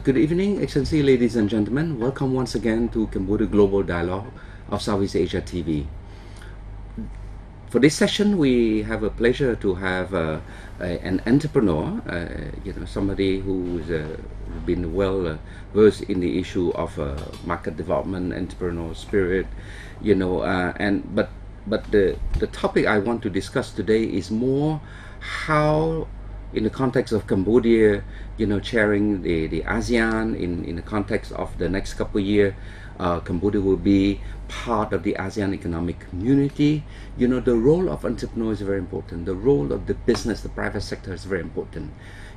Good evening, Excellency, ladies and gentlemen. Welcome once again to Cambodia Global Dialogue of Southeast Asia TV. For this session, we have a pleasure to have an entrepreneur, somebody who's been well versed in the issue of market development, entrepreneurial spirit, but the topic I want to discuss today is more how, in the context of Cambodia, chairing the ASEAN, in the context of the next couple of years, Cambodia will be part of the ASEAN economic community. The role of entrepreneurs is very important. The role of the business, the private sector is very important.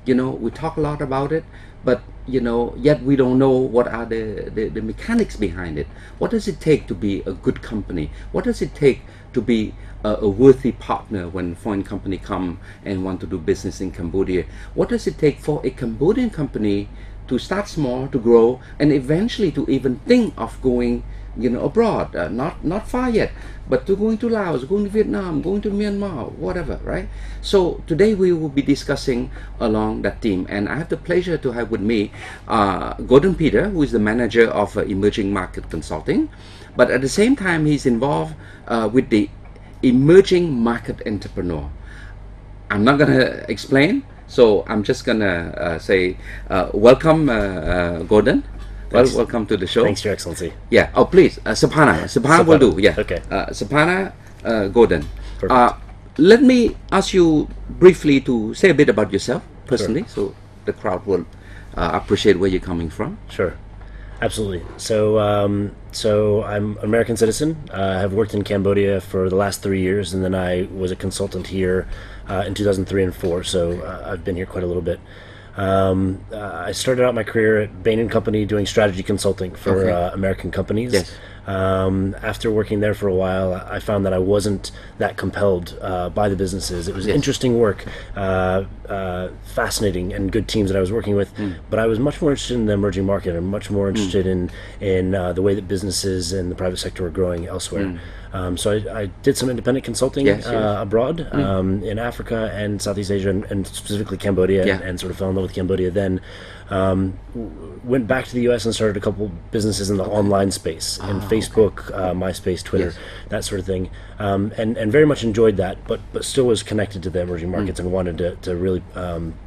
We talk a lot about it, but yet we don't know what are the mechanics behind it. What does it take to be a good company? What does it take to be a worthy partner when foreign company come and want to do business in Cambodia? What does it take for a Cambodian company to start small, to grow, and eventually to even think of going abroad, not far yet, but to going to Laos, going to Vietnam, going to Myanmar, whatever, right? So today we will be discussing along that theme, and I have the pleasure to have with me Gordon Peter, who is the manager of Emerging Market Consulting, but at the same time he's involved with the Emerging Market Entrepreneur. I'm not gonna explain, so I'm just gonna say welcome, Gordon. Thanks. Well, welcome to the show. Thanks, Your Excellency. Yeah. Oh, please, Siphana will do. Yeah. Okay. Siphana, Gordon. Perfect. Let me ask you briefly to say a bit about yourself personally, so the crowd will appreciate where you're coming from. Sure. Absolutely. So I'm an American citizen. I have worked in Cambodia for the last 3 years, and then I was a consultant here in 2003 and 4. So I've been here quite a little bit. I started out my career at Bain & Company doing strategy consulting for American companies. Yes. After working there for a while, I found that I wasn't that compelled by the businesses. It was interesting work, fascinating and good teams that I was working with, but I was much more interested in the emerging market and much more interested in the way that businesses and the private sector were growing elsewhere. So I did some independent consulting abroad in Africa and Southeast Asia, and specifically Cambodia, and sort of fell in love with Cambodia then. Went back to the US and started a couple businesses in the online space, in Facebook, MySpace, Twitter, that sort of thing, and very much enjoyed that, but still was connected to the emerging markets and wanted to really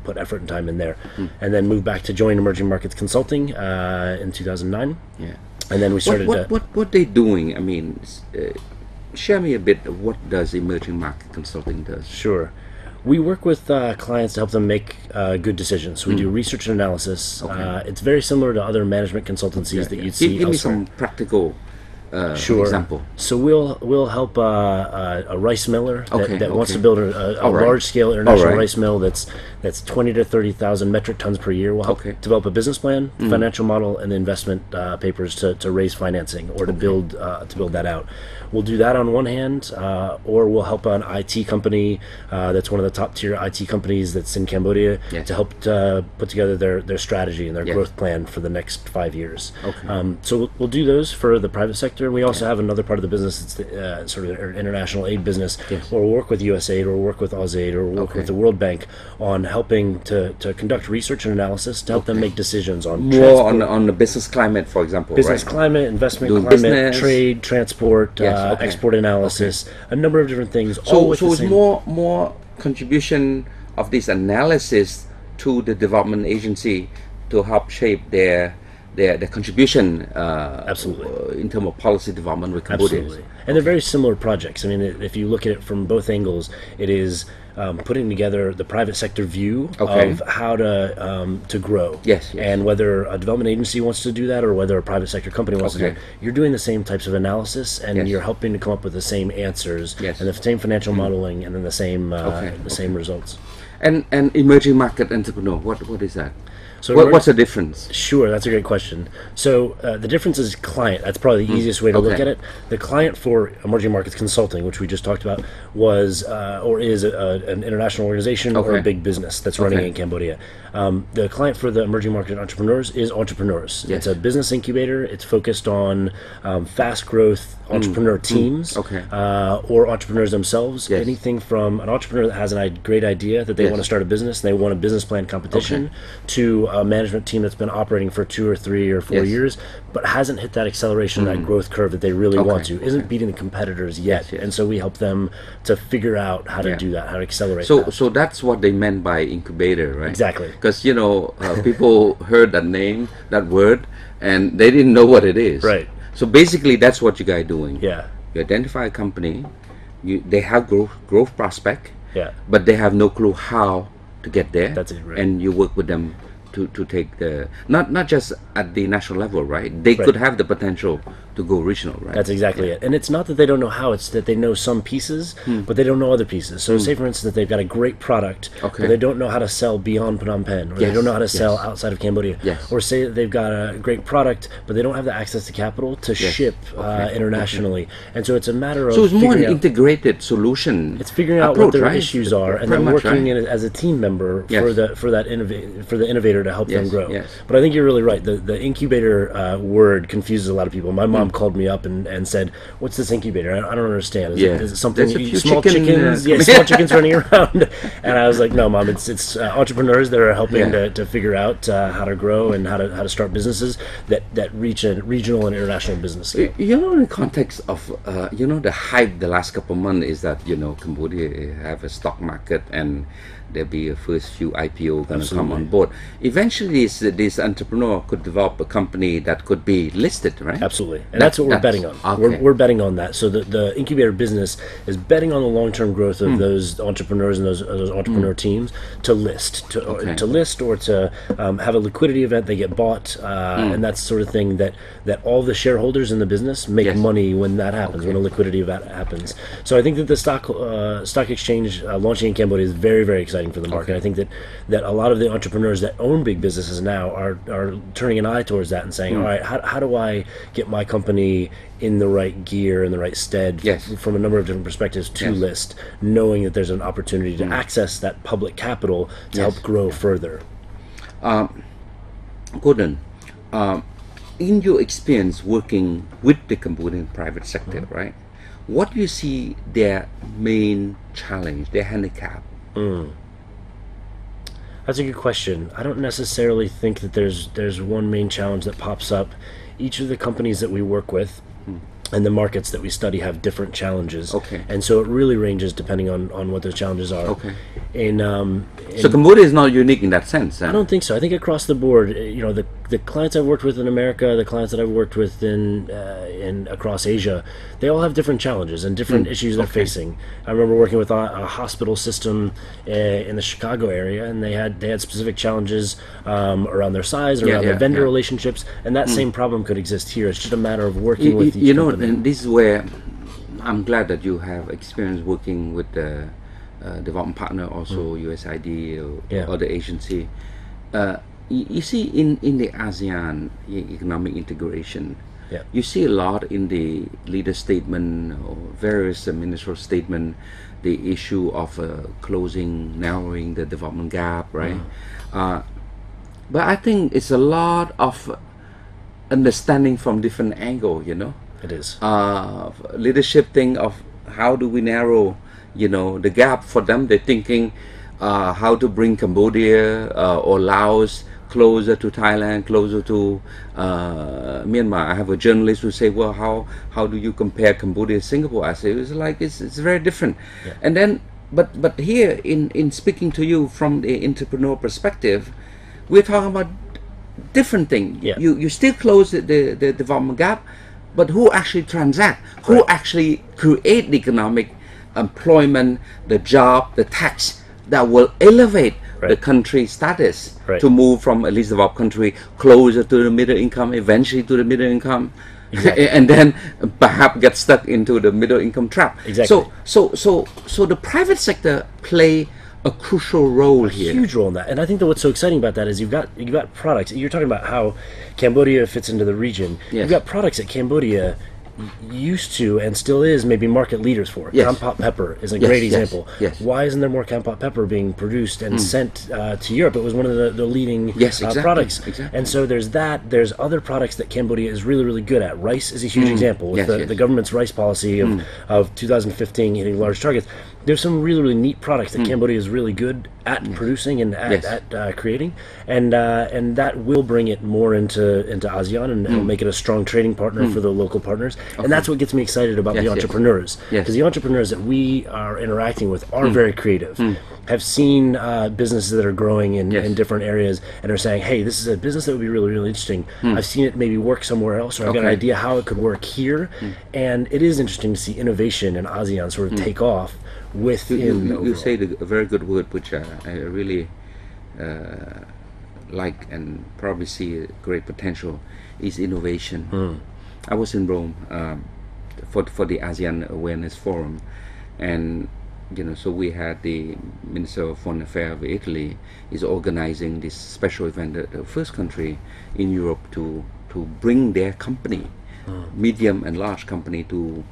put effort and time in there, and then moved back to join Emerging Markets Consulting in 2009. And then we started what they doing. I mean, share me a bit of what does Emerging Market Consulting does. Sure. We work with clients to help them make good decisions. So we do research and analysis. It's very similar to other management consultancies that you'd see Give me elsewhere. some practical Sure. example. So we'll help a rice miller that wants to build a large-scale international rice mill that's 20 to 30,000 metric tons per year. We'll help develop a business plan, financial model, and the investment papers to raise financing or to build that out. We'll do that on one hand, or we'll help an IT company that's one of the top-tier IT companies that's in Cambodia to help put together their strategy and their growth plan for the next 5 years. So we'll do those for the private sector. And we also have another part of the business that's the, sort of an international aid business, where we'll work with USAID or work with AusAid or work with the World Bank on helping to conduct research and analysis to help them make decisions on more on the business climate, for example. Business climate, investment climate, business, trade, transport, export analysis, a number of different things. So it's more contribution of this analysis to the development agency to help shape their contribution in terms of policy development with Cambodia. Absolutely. And they're very similar projects. I mean, if you look at it from both angles, it is putting together the private sector view of how to grow. And whether a development agency wants to do that or whether a private sector company wants to do it, you're doing the same types of analysis, and you're helping to come up with the same answers and the same financial modeling, and then the same results. And emerging market entrepreneur, what is that? So what's the difference? Sure, that's a great question. So the difference is client. That's probably the easiest way to look at it. The client for Emerging Markets Consulting, which we just talked about, was or is an international organization or a big business that's running in Cambodia. The client for the Emerging Market Entrepreneurs is entrepreneurs. It's a business incubator. It's focused on fast growth entrepreneur teams or entrepreneurs themselves. Anything from an entrepreneur that has a great idea that they want to start a business and they want a business plan competition to a management team that's been operating for 2 or 3 or 4 years, but hasn't hit that acceleration, that growth curve that they really want to, isn't beating the competitors yet. And so we help them to figure out how to do that, how to accelerate that. So that's what they meant by incubator, right? Exactly. Because, you know, people heard that name, that word, and they didn't know what it is. Right. So basically, that's what you guys are doing. Yeah. You identify a company, they have growth prospect, but they have no clue how to get there. That's it, right. And you work with them to take the not just at the national level, right? They could have the potential to go regional, right? That's exactly it. And it's not that they don't know how; it's that they know some pieces, but they don't know other pieces. So, say for instance, they've got a great product, but they don't know how to sell beyond Phnom Penh, or they don't know how to sell outside of Cambodia. Or say that they've got a great product, but they don't have the access to capital to ship internationally. And so it's a matter of it's more an integrated solution. It's figuring out what their issues are, and then working in as a team member for the innovator to help them grow. But I think you're really right. The incubator word confuses a lot of people. My mom called me up and said, "What's this incubator? I don't understand. Is it something small chickens? Small chickens running around?" And I was like, "No, Mom. It's entrepreneurs that are helping to figure out how to grow and how to start businesses that reach a regional and international business scale." You know, in the context of the hype the last couple of months is that Cambodia have a stock market and there'll be a first few IPO going to come on board. Eventually, this entrepreneur could develop a company that could be listed, right? Absolutely, and that's what we're betting on. Okay. We're betting on that. So the incubator business is betting on the long-term growth of those entrepreneurs and those entrepreneur teams to list, to list or to have a liquidity event. They get bought, and that's the sort of thing that all the shareholders in the business make money when that happens, when a liquidity event happens. So I think that the stock exchange launching in Cambodia is very, very exciting for the market. I think that a lot of the entrepreneurs that own big businesses now are turning an eye towards that and saying, all right, how do I get my company in the right gear, in the right stead from a number of different perspectives to list, knowing that there's an opportunity to access that public capital to help grow further. Gordon, in your experience working with the Cambodian private sector, right, what do you see their main challenge, their handicap? That's a good question. I don't necessarily think that there's one main challenge that pops up. Each of the companies that we work with and the markets that we study have different challenges. And so it really ranges depending on what those challenges are. So Cambodia is not unique in that sense. I don't think so. I think across the board, the clients I've worked with in America, the clients that I've worked with in across Asia, they all have different challenges and different issues they're facing. I remember working with a hospital system in the Chicago area, and they had specific challenges around their size, around their vendor relationships, and that same problem could exist here. It's just a matter of working with each company. And this is where I'm glad that you have experience working with the development partner, also USAID or other agency. You see, in the ASEAN economic integration, you see a lot in the leader statement or various ministerial statement, the issue of narrowing the development gap, right? But I think it's a lot of understanding from different angle, It is. Leadership thing of how do we narrow, the gap for them. They're thinking how to bring Cambodia or Laos closer to Thailand, closer to Myanmar. I have a journalist who say, well, how do you compare Cambodia and Singapore? I say, it's very different. And then, but here in speaking to you from the entrepreneur perspective, we're talking about different thing. You still close the development gap, but who actually transact? Who actually create the economic employment, the job, the tax that will elevate the country status to move from at least developed country closer to the middle income, eventually to the middle income, and then perhaps get stuck into the middle income trap. So the private sector play a crucial role here. A huge role in that. And I think that what's so exciting about that is you've got products. You're talking about how Cambodia fits into the region. You've got products that Cambodia used to and still is maybe market leaders for. Kampot pepper is a great example. Why isn't there more Kampot pepper being produced and sent to Europe? It was one of the leading products. And so there's that. There's other products that Cambodia is really, really good at. Rice is a huge example with the government's rice policy of 2015 hitting large targets. there's some really, really neat products that Cambodia is really good at producing and at creating, and that will bring it more into ASEAN, and it'll make it a strong trading partner for the local partners. And that's what gets me excited about the entrepreneurs, because the entrepreneurs that we are interacting with are very creative, have seen businesses that are growing in different areas, and are saying, hey, this is a business that would be really, really interesting. I've seen it maybe work somewhere else, or I've got an idea how it could work here. And it is interesting to see innovation in ASEAN sort of take off within you say a very good word, which I really like and probably see a great potential, is innovation. I was in Rome for the ASEAN Awareness Forum, and so we had the Minister of Foreign Affairs of Italy is organizing this special event, the first country in Europe to bring their company, medium and large company, to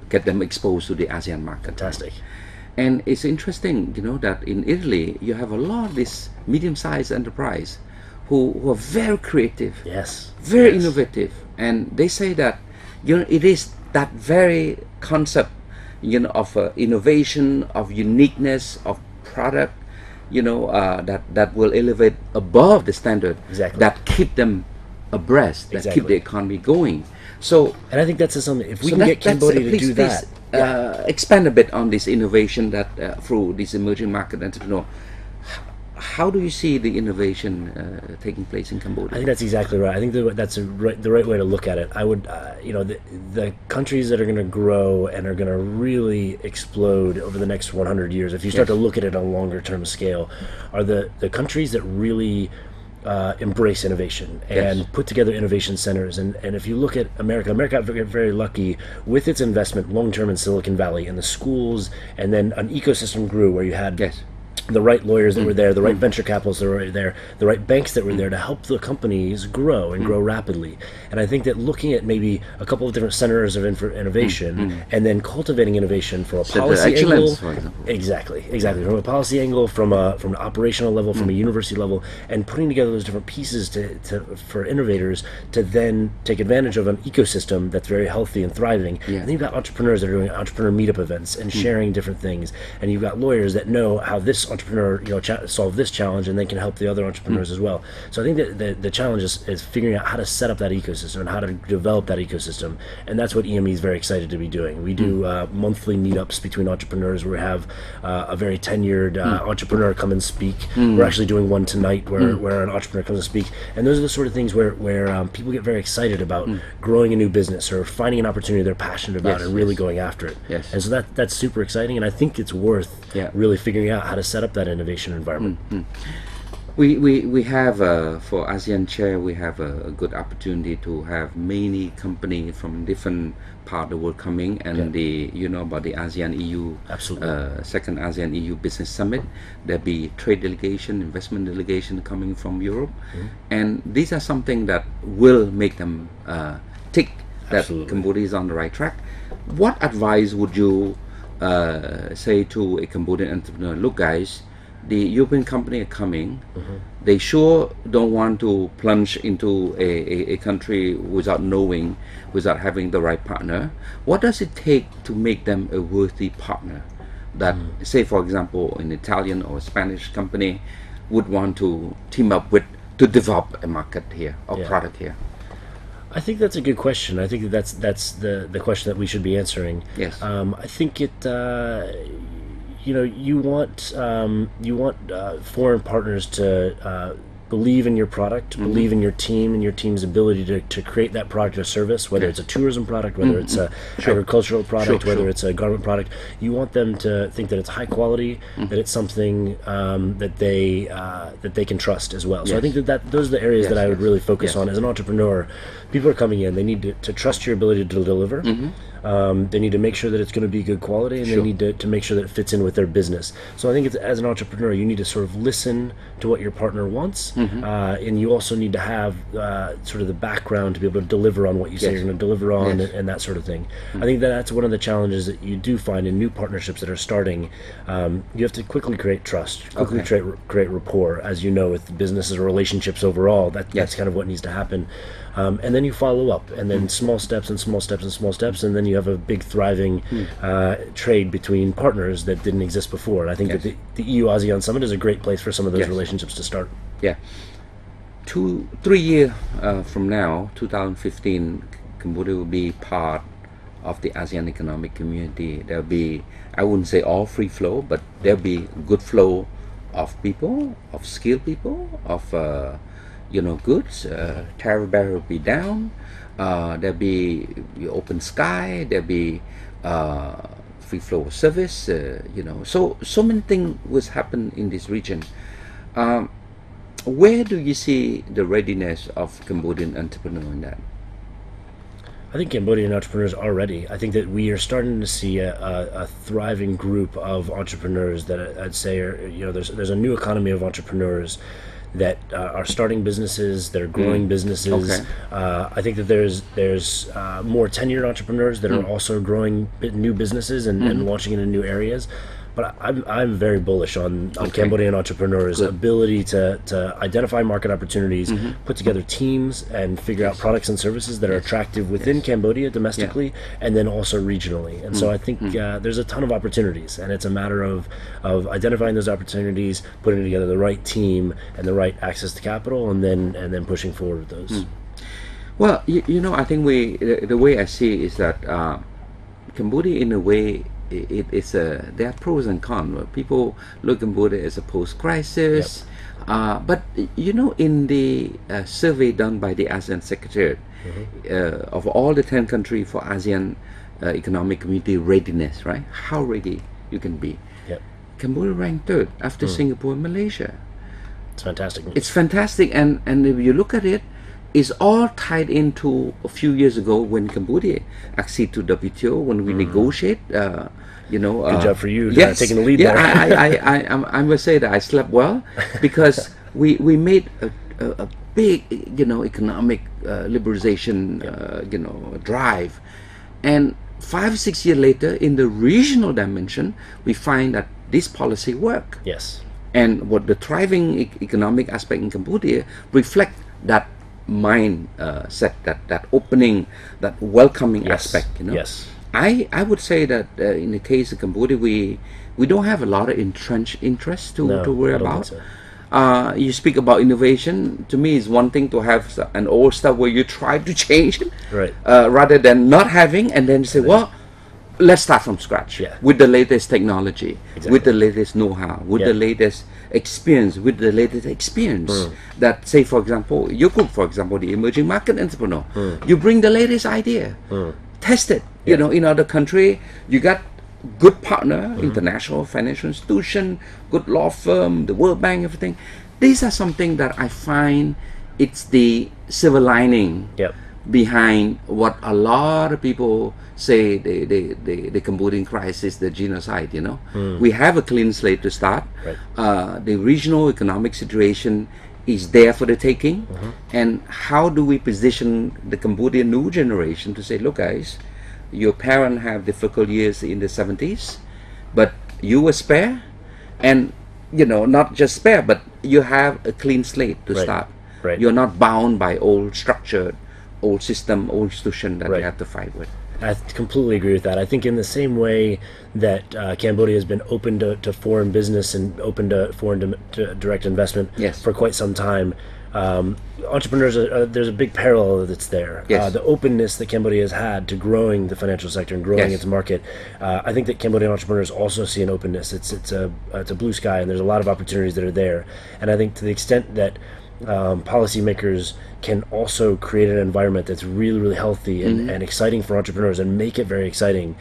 get them exposed to the ASEAN market. Fantastic. And it's interesting, that in Italy you have a lot of this medium-sized enterprise who are very creative, very innovative, and they say that it is that very concept, of innovation, of uniqueness, of product, that will elevate above the standard, that keep them abreast, that keep the economy going. So, and I think that's something. If we can get Cambodia to do that, expand a bit on this innovation that through this emerging market entrepreneur. How do you see the innovation taking place in Cambodia? I think that's exactly right. I think that's the right way to look at it. I would, the countries that are going to grow and are going to really explode over the next 100 years, if you start to look at it on a longer term scale, are the countries that really embrace innovation and put together innovation centers. And if you look at America got very lucky with its investment long term in Silicon Valley, and the schools, and then an ecosystem grew where you had the right lawyers that were there, the right venture capitalists that were there, the right banks that were there to help the companies grow and grow rapidly. And I think that looking at maybe a couple of different centers of innovation and then cultivating innovation from a policy angle, exactly, from a policy angle, from an operational level, from a university level, and putting together those different pieces for innovators to then take advantage of an ecosystem that's very healthy and thriving. And then you've got entrepreneurs that are doing entrepreneur meetup events and sharing different things, and you've got lawyers that know how this entrepreneur solve this challenge, and they can help the other entrepreneurs as well. So I think that the challenge is figuring out how to set up that ecosystem and how to develop that ecosystem, and that's what EME is very excited to be doing. We do monthly meetups between entrepreneurs where we have a very tenured entrepreneur come and speak. We're actually doing one tonight where an entrepreneur comes to speak, and those are the sort of things where people get very excited about growing a new business or finding an opportunity they're passionate about and really going after it. And so that's super exciting, and I think it's worth really figuring out how to set up that innovation environment. We have for ASEAN Chair, we have a good opportunity to have many companies from different part of the world coming, and about the ASEAN EU second ASEAN EU Business Summit. There'll be trade delegation, investment delegation coming from Europe, and these are something that will make them tick that Cambodia is on the right track. What advice would you say to a Cambodian entrepreneur? Look, guys, the European company are coming. They sure don't want to plunge into a country without knowing, without having the right partner. What does it take to make them a worthy partner that, say for example, an Italian or a Spanish company would want to team up with to develop a market here or product here? I think that's a good question. I think that's the question that we should be answering. I think it you want foreign partners to believe in your product, believe in your team and your team's ability to create that product or service, whether it's a tourism product, whether it's a agricultural product, whether it's a garment product. You want them to think that it's high quality, that it's something that they can trust as well. So I think that those are the areas that I would really focus on as an entrepreneur. People are coming in, they need to trust your ability to deliver. They need to make sure that it's going to be good quality, and they need to make sure that it fits in with their business. So I think as an entrepreneur, you need to sort of listen to what your partner wants, and you also need to have sort of the background to be able to deliver on what you say you're going to deliver on, and that sort of thing. I think that's one of the challenges that you do find in new partnerships that are starting. You have to quickly create trust, quickly create rapport, as you know, with businesses or relationships overall. That's kind of what needs to happen. And then you follow up, and then small steps and small steps and small steps, and then you have a big thriving trade between partners that didn't exist before. And I think that the EU ASEAN Summit is a great place for some of those relationships to start. Yeah. 3 years from now, 2015, Cambodia will be part of the ASEAN Economic Community. There'll be, I wouldn't say all free flow, but there'll be good flow of people, of skilled people, of goods. Tariff barrier will be down. There'll be open sky. There'll be free flow of service. So many things will happen in this region. Where do you see the readiness of Cambodian entrepreneurs in that? I think Cambodian entrepreneurs are ready. I think that we are starting to see a thriving group of entrepreneurs that I'd say are, there's a new economy of entrepreneurs that are starting businesses, that are growing businesses. Okay. I think that there's more tenured entrepreneurs that are also growing new businesses and launching into new areas. But I'm very bullish on Cambodian entrepreneurs' ability to identify market opportunities, put together teams, and figure out products and services that are attractive within Cambodia domestically, and then also regionally. And so I think there's a ton of opportunities, and it's a matter of identifying those opportunities, putting together the right team and the right access to capital, and then pushing forward with those. Well, I think the way I see it is that Cambodia, in a way, there are pros and cons. People look at Cambodia as a post-crisis, but in the survey done by the ASEAN Secretariat of all the 10 countries for ASEAN Economic Community readiness, right? How ready you can be. Cambodia ranked 3rd after Singapore and Malaysia. It's fantastic. It's fantastic, and if you look at it, it's all tied into a few years ago when Cambodia acceded to WTO, when we negotiate. Good job for you. Yes, taking the lead there. I must say that I slept well because we made a big economic liberalization drive, and 5-6 years later, in the regional dimension, we find that this policy work. Yes. And what the thriving economic aspect in Cambodia reflect that mindset, that opening, that welcoming aspect. Yes. I would say that in the case of Cambodia, we don't have a lot of entrenched interest to worry about. So. You speak about innovation. To me, it's one thing to have an old stuff where you try to change it, right? Rather than not having, and then say, well, let's start from scratch with the latest technology, with the latest know-how, with the latest experience, that, say, for example, your group, for example, the emerging market entrepreneur, you bring the latest idea, test it. In other country, you got good partner, international financial institution, good law firm, the World Bank, everything. These are something that I find it's the silver lining behind what a lot of people say the Cambodian crisis, the genocide. We have a clean slate to start. The regional economic situation is there for the taking, and how do we position the Cambodian new generation to say, look guys, your parents have difficult years in the 70s, but you were spare, and not just spare, but you have a clean slate to start. You're not bound by old structure, old system, old institution that you have to fight with. I completely agree with that. I think in the same way that Cambodia has been open to foreign business and open to foreign direct investment for quite some time, entrepreneurs, there's a big parallel that's there. The openness that Cambodia has had to growing the financial sector and growing its market, I think that Cambodian entrepreneurs also see an openness. It's a blue sky, and there's a lot of opportunities that are there. And I think to the extent that policymakers can also create an environment that's really, really healthy and exciting for entrepreneurs and make it very exciting,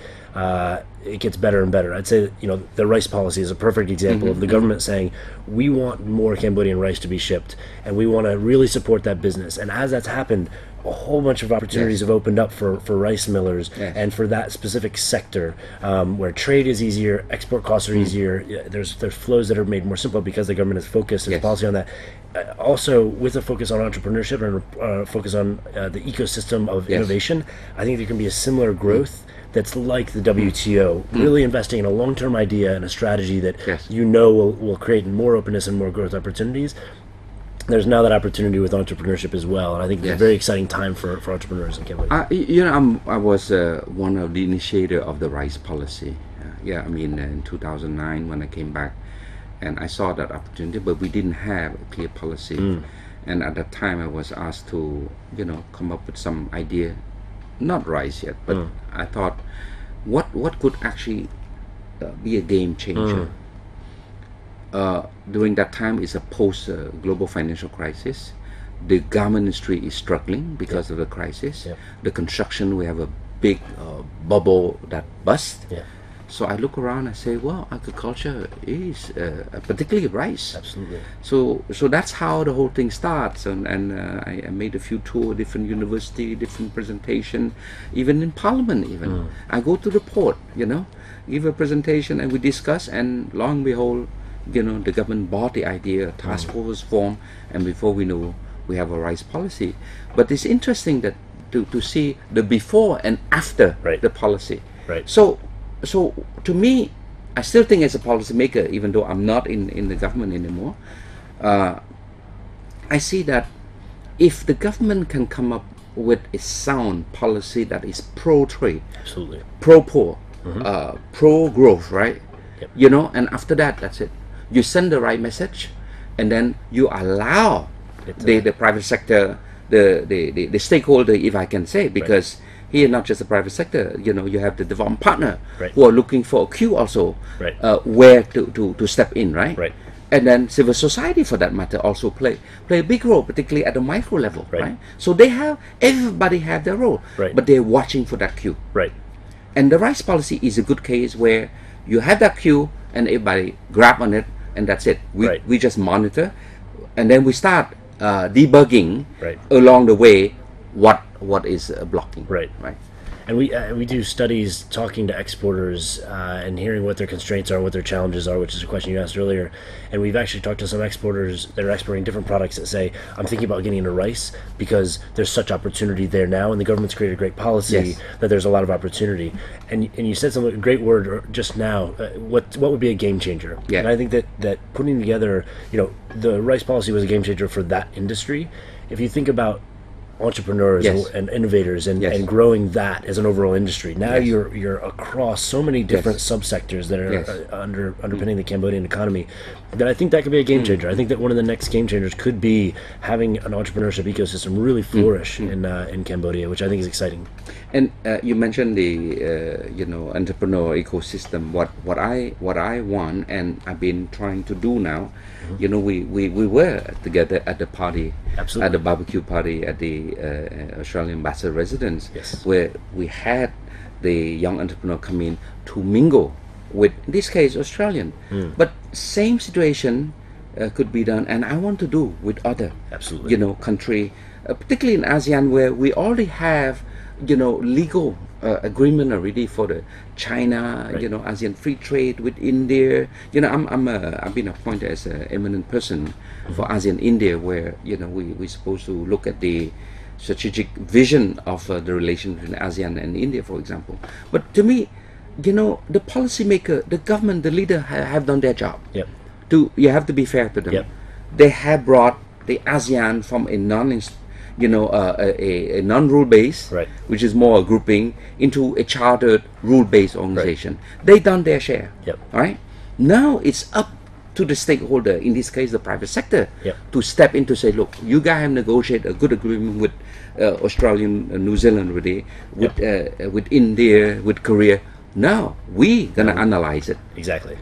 it gets better and better. I'd say that, the rice policy is a perfect example of the government saying, we want more Cambodian rice to be shipped, and we want to really support that business. And as that's happened, a whole bunch of opportunities have opened up for rice millers and for that specific sector, where trade is easier, export costs are easier. There's flows that are made more simple because the government has focused its policy on that. Also, with a focus on entrepreneurship and focus on the ecosystem of innovation, I think there can be a similar growth that's like the WTO, really investing in a long-term idea and a strategy that will create more openness and more growth opportunities. there's now that opportunity with entrepreneurship as well, and I think it's a very exciting time for entrepreneurs in Cambodia. I was one of the initiator of the rice policy. I mean, in 2009 when I came back, and I saw that opportunity, but we didn't have a clear policy. And at that time, I was asked to, come up with some idea, not rice yet, but I thought, what could actually be a game changer? During that time, it's a post-global financial crisis. The garment industry is struggling because of the crisis. The construction, we have a big bubble that bust. So I look around and say, well, agriculture is particularly rice. Absolutely. So that's how the whole thing starts. And I made a few tours, different university, different presentation, even in Parliament. Even I go to the port, give a presentation, and we discuss. And lo and behold, the government bought the idea, a task force was formed, and before we know, we have a rice policy. But it's interesting that to see the before and after the policy. So to me, I still think as a policymaker, even though I'm not in the government anymore, I see that if the government can come up with a sound policy that is pro-trade, absolutely, pro-poor, pro-growth, right? And after that, that's it. You send the right message, and then you allow the private sector, the stakeholder, if I can say, because here, not just the private sector, you have the development partner who are looking for a queue also, where to step in, right? And then civil society, for that matter, also play a big role, particularly at the micro level, right? So everybody have their role, but they're watching for that queue. And the rice policy is a good case where you have that queue and everybody grab on it, and that's it. We just monitor, and then we start debugging along the way what is blocking. Right. And we do studies talking to exporters and hearing what their constraints are, what their challenges are, which is a question you asked earlier. And we've actually talked to some exporters that are exporting different products that say, I'm thinking about getting into rice because there's such opportunity there now, and the government's created a great policy that there's a lot of opportunity. And you said something, a great word just now, what would be a game changer? And I think that putting together, the rice policy was a game changer for that industry. If you think about entrepreneurs and innovators and growing that as an overall industry. Now you're across so many different subsectors that are underpinning the Cambodian economy, that I think that could be a game changer. I think that one of the next game changers could be having an entrepreneurship ecosystem really flourish in Cambodia, which I think is exciting. And you mentioned the entrepreneur ecosystem. What I want, and I've been trying to do now. We were together at the party, at the barbecue party at the Australian ambassador residence, where we had the young entrepreneur come in to mingle with, in this case, Australian. But same situation could be done, and I want to do with other country, particularly in ASEAN, where we already have legal agreement already for the China, ASEAN free trade with India. I've been appointed as an eminent person for ASEAN India, where we're supposed to look at the strategic vision of the relation between ASEAN and India, for example. But to me, the policymaker, the government, the leader have done their job. You have to be fair to them. They have brought the ASEAN from a a non-rule base, which is more a grouping, into a chartered rule-based organization. They done their share. Right? Now it's up to the stakeholder, in this case the private sector, to step in to say, look, you guys have negotiated a good agreement with Australia, New Zealand already, with India, with Korea. Now we gonna analyze it. Exactly.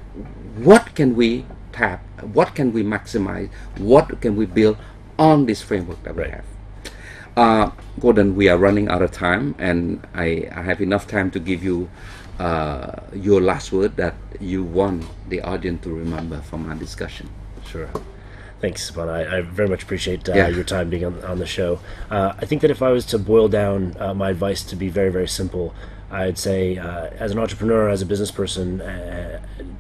What can we tap? What can we maximize? What can we build on this framework that we have? Gordon, we are running out of time, and I have enough time to give you your last word that you want the audience to remember from our discussion. Sure. Thanks, Siphana. I very much appreciate your time being on the show. I think that if I was to boil down my advice to be very, very simple, I'd say as an entrepreneur, as a business person,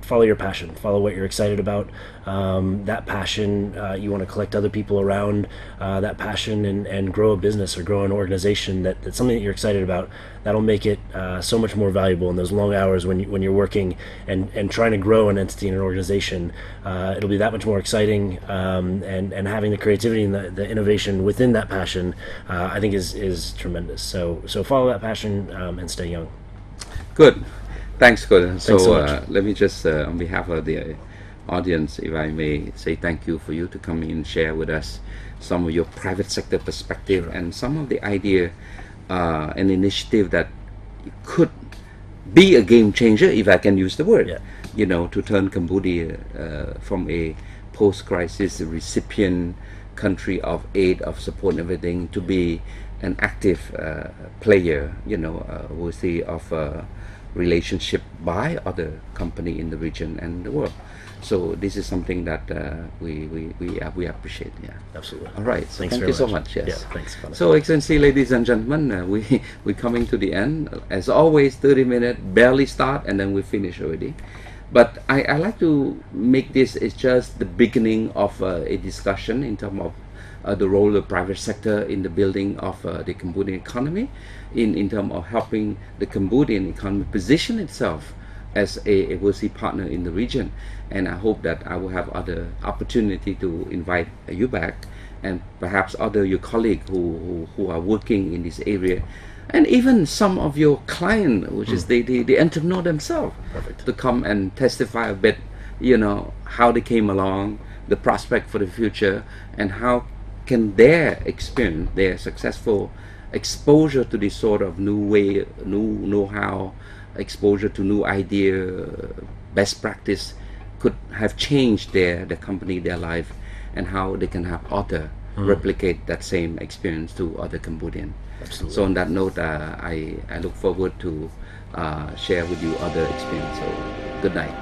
follow your passion, follow what you're excited about. That passion, you want to collect other people around that passion and grow a business or grow an organization that's something that you're excited about. That'll make it so much more valuable in those long hours when you're working and trying to grow an entity and an organization. It'll be that much more exciting, and having the creativity and the innovation within that passion, I think is tremendous. So follow that passion and stay young. Good. Thanks, Gordon. So let me just, on behalf of the audience, if I may say thank you for you to come in and share with us some of your private sector perspective. Sure. And some of the idea and initiative that could be a game changer, if I can use the word, yeah. You know, to turn Cambodia from a post-crisis recipient country of aid, of support and everything, to be an active player, you know, worthy of relationship by other company in the region and the world. So this is something that we appreciate. Yeah, absolutely. All right. So thank you so much. Yes. Yeah, thanks. So, Excellency, ladies and gentlemen, we're coming to the end. As always, 30 minutes, barely start, and then we finish already. But I like to make this is just the beginning of a discussion in terms of the role of the private sector in the building of the Cambodian economy, in terms of helping the Cambodian economy position itself as a worthy partner in the region. And I hope that I will have other opportunity to invite you back, and perhaps other your colleagues who are working in this area, and even some of your client, which is the entrepreneur themselves. Perfect. To come and testify a bit, you know, how they came along, the prospect for the future, and how can their experience, their successful exposure to this sort of new way, new know-how, exposure to new idea, best practice, could have changed their company, their life, and how they can have other replicate that same experience to other Cambodian. Absolutely. So on that note, I look forward to share with you other experience. So good night.